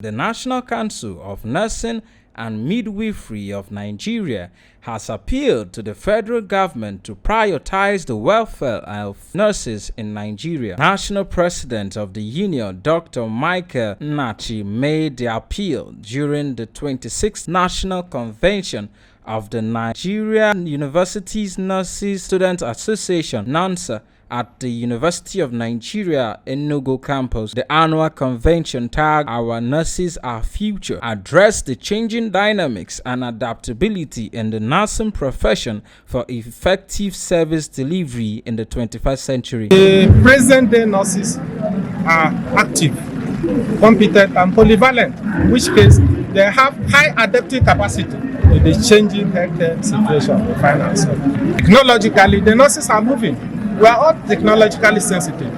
The National Council of Nursing and Midwifery of Nigeria has appealed to the federal government to prioritize the welfare of nurses in Nigeria. National President of the Union, Dr. Michael Nachi, made the appeal during the 26th National Convention of the Nigeria Universities Nurses Student Association (NANSA) at the University of Nigeria Enugu campus. The annual convention tagged "Our Nurses, Our Future" addressed the changing dynamics and adaptability in the nursing profession for effective service delivery in the 21st century. The present-day nurses are active, competent, and polyvalent, in which case they have high adaptive capacity to the changing healthcare situation we find ourselves. Technologically, the nurses are moving. We are all technologically sensitive.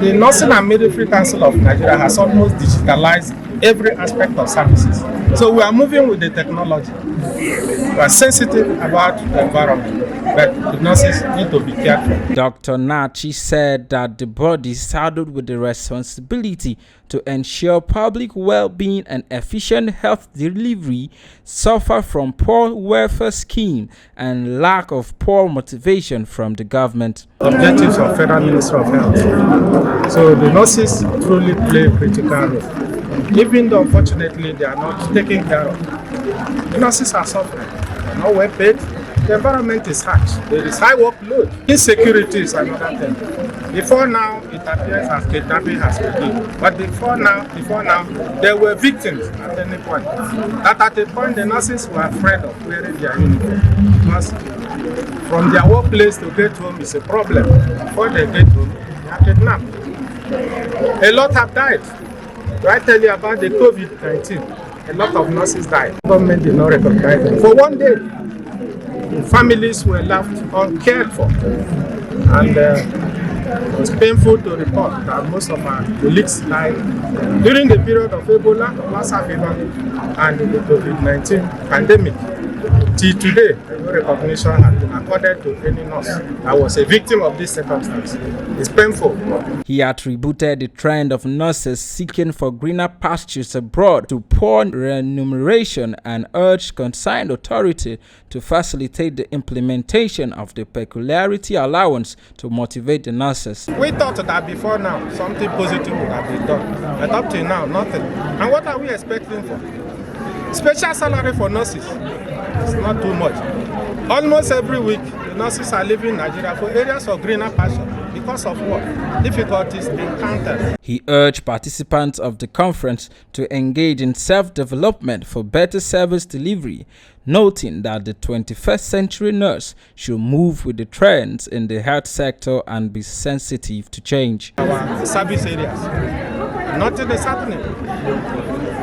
The Nursing and Midwifery Council of Nigeria has almost digitalized every aspect of services. So we are moving with the technology. We are sensitive about the environment, but the nurses need to be careful. Dr. Nachi said that the body is saddled with the responsibility to ensure public well-being and efficient health delivery suffer from poor welfare scheme and lack of poor motivation from the government. Objectives of Federal Ministry of Health. So the nurses truly play a critical role. Even though unfortunately they are not taken care of, the nurses are suffering. They are not well paid. The environment is harsh. There is high workload. Insecurity is another thing. Before now, it appears as kidnapping has begun. But before now, there were victims at any point. That at a point, the nurses were afraid of wearing their uniform. Because from their workplace to get home is a problem. Before they get home, they are kidnapped. A lot have died. Do I tell you about the COVID-19? A lot of nurses died. The government did not recognize them. For one day, families were left uncared for, and it was painful to report that most of our colleagues died during the period of Ebola, Lassa fever, and the COVID-19 pandemic. Till today, no recognition has been accorded to any nurse that was a victim of this circumstance. It's painful. He attributed the trend of nurses seeking for greener pastures abroad to poor remuneration and urged concerned authority to facilitate the implementation of the peculiarity allowance to motivate the nurses. We thought that before now, something positive would have been done, but up to now, nothing. And what are we expecting for? Special salary for nurses. It's not too much. Almost every week, the nurses are leaving Nigeria for areas of greener pasture because of what? Difficulties encountered. He urged participants of the conference to engage in self-development for better service delivery, noting that the 21st century nurse should move with the trends in the health sector and be sensitive to change. Our service areas, nothing is happening.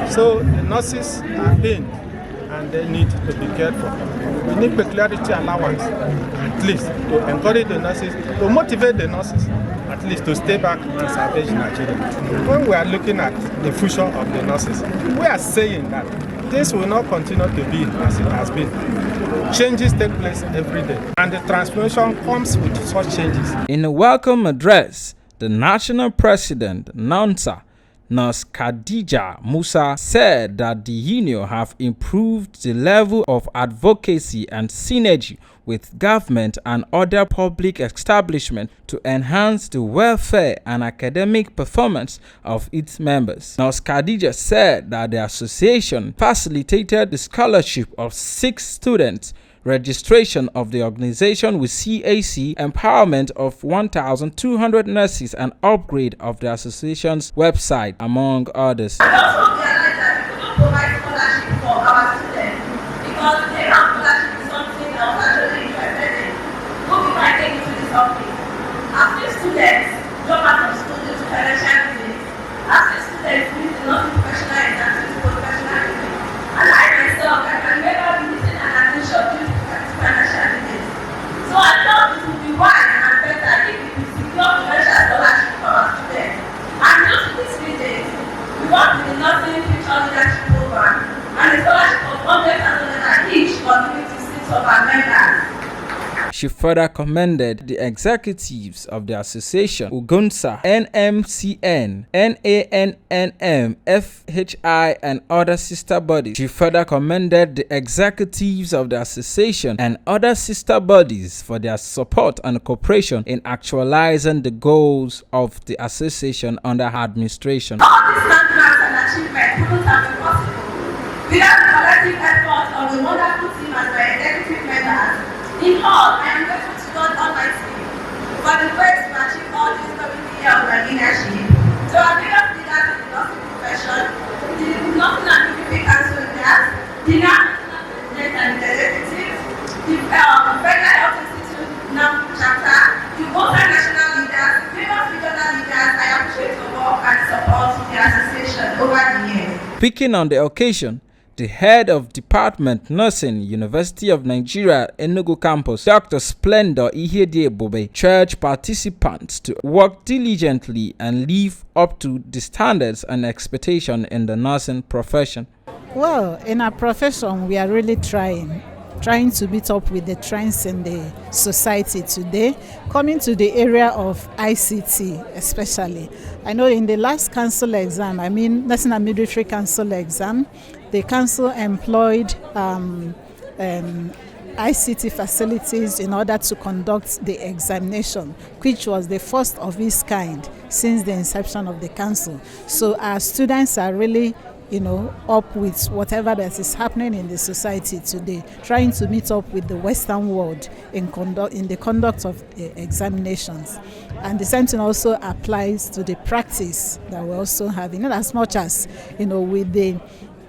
So the nurses are pained and they need to be cared for. We need peculiarity allowance, at least, to encourage the nurses, to motivate the nurses, at least to stay back and salvage Nigeria. When we are looking at the future of the nurses, we are saying that this will not continue to be as it has been. Changes take place every day, and the transformation comes with such changes. In a welcome address, the national president, NANSA, Nurse Khadija Musa, said that the union have improved the level of advocacy and synergy with government and other public establishments to enhance the welfare and academic performance of its members. Nurse Khadija said that the association facilitated the scholarship of 6 students, registration of the organization with CAC, empowerment of 1,200 nurses, and upgrade of the association's website, among others. So I thought it would be wise and better if we secure financial scholarship for our students. And just this meeting, we want the nursing future leadership program and a scholarship of 100,000 each for the 56 of our members. She further commended the executives of the association, Ugamatv, NMCN, NANNM, FHI, and other sister bodies. She further commended the executives of the association and other sister bodies for their support and cooperation in actualizing the goals of the association under her administration. All these landmarks and achievements couldn't have been possible without the collective effort of the wonderful team and my executive members. In all, I am grateful to God Almighty for the grace to achieve all this community year of my leadership, to our various leaders in the nursing profession, the nursing and midwifery council leaders, the national president and the executives, the Federal Health Institute chapter, the multinational leaders, various regional leaders. I appreciate your work and support the association over the years. Speaking on the occasion, the head of Department Nursing, University of Nigeria, Enugu campus, Dr. Splendor Ihediebobe, urged participants to work diligently and live up to the standards and expectations in the nursing profession. Well, in our profession, we are really trying to meet up with the trends in the society today, coming to the area of ICT especially. I know in the last council exam, Nursing and Midwifery Council exam, the council employed ICT facilities in order to conduct the examination, which was the first of its kind since the inception of the council. So our students are really up with whatever that is happening in the society today, trying to meet up with the Western world in the conduct of the examinations. And the same thing also applies to the practice that we're also having, not as much as, with the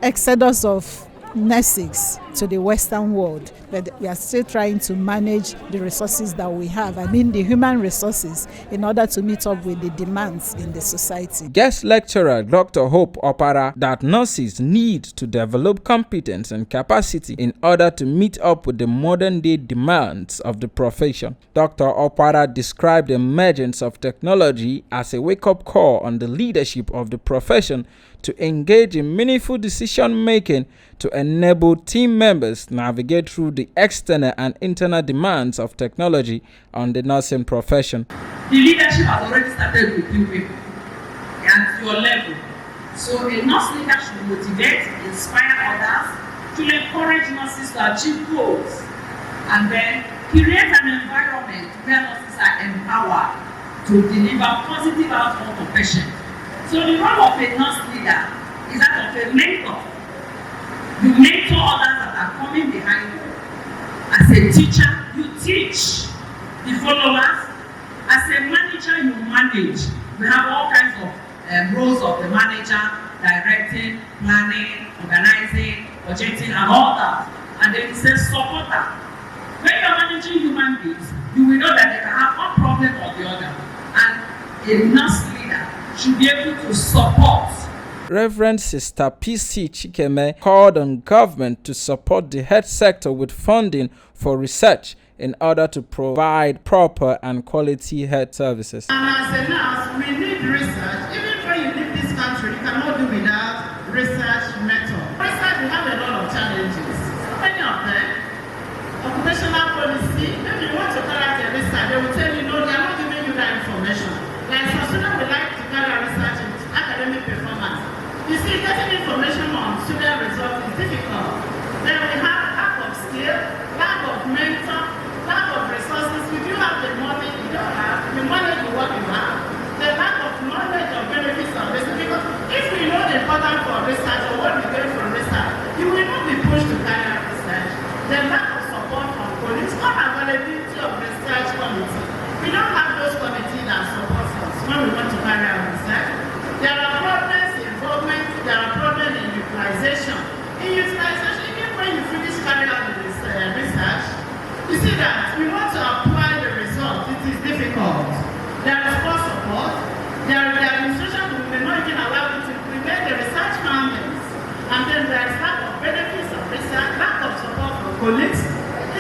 exodus of nurses to the Western world, but we are still trying to manage the resources that we have, the human resources, in order to meet up with the demands in the society. Guest lecturer Dr. Hope Opara that nurses need to develop competence and capacity in order to meet up with the modern day demands of the profession. Dr. Opara described the emergence of technology as a wake-up call on the leadership of the profession to engage in meaningful decision-making to enable team members navigate through the external and internal demands of technology on the nursing profession. The leadership has already started with you people at your level. So a nurse leader should motivate, inspire others, to encourage nurses to achieve goals, and then create an environment where nurses are empowered to deliver positive outcomes for patients. So the role of a nurse leader is that of a mentor. You mentor others that are coming behind you. As a teacher, you teach the followers. As a manager, you manage. We have all kinds of roles of the manager, directing, planning, organizing, budgeting, and all that. And then it says supporter. When you're managing human beings, you will know that they can have one problem or the other. And a nurse leader should be able to support. Reverend Sister P.C. Chikeme called on government to support the health sector with funding for research in order to provide proper and quality health services. And as a nurse, we need research. Even when you leave this country, you cannot do without research method. Research, we have a lot of challenges. Many of them, occupational policy, if you want to carry out a research, they will tell you, no, they are not giving you that information. Like some students would like to carry out research in academic performance. You see, getting information on student results is difficult. Then we have lack of skill, lack of mentor, lack of resources. If you have the money, you don't have, you manage what you have. The lack of knowledge of benefits of research. Because if we know the importance for research or what we get from research, you will not be pushed to carry out research. The lack of support from colleagues, unavailability of research committee. We don't have those committees that support us when we want to carry out research. There are problems in involvement, there are problems in utilization. In utilization, even when you finish carrying out the research, you see that we want to apply the result. It is difficult. There is poor support. The administration may not even allow you to implement the research findings. And then there is lack of benefits of research, lack of support from colleagues,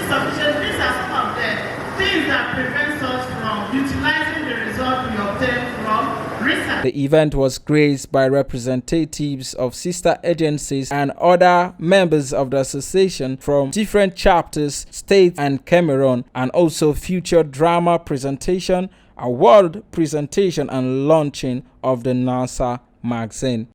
insufficient. These are some of the things that prevent us from utilizing the result we obtain from research. The event was graced by representatives of sister agencies and other members of the association from different chapters, states, and Cameroon, and also featured drama presentation, award presentation, and launching of the NASA magazine.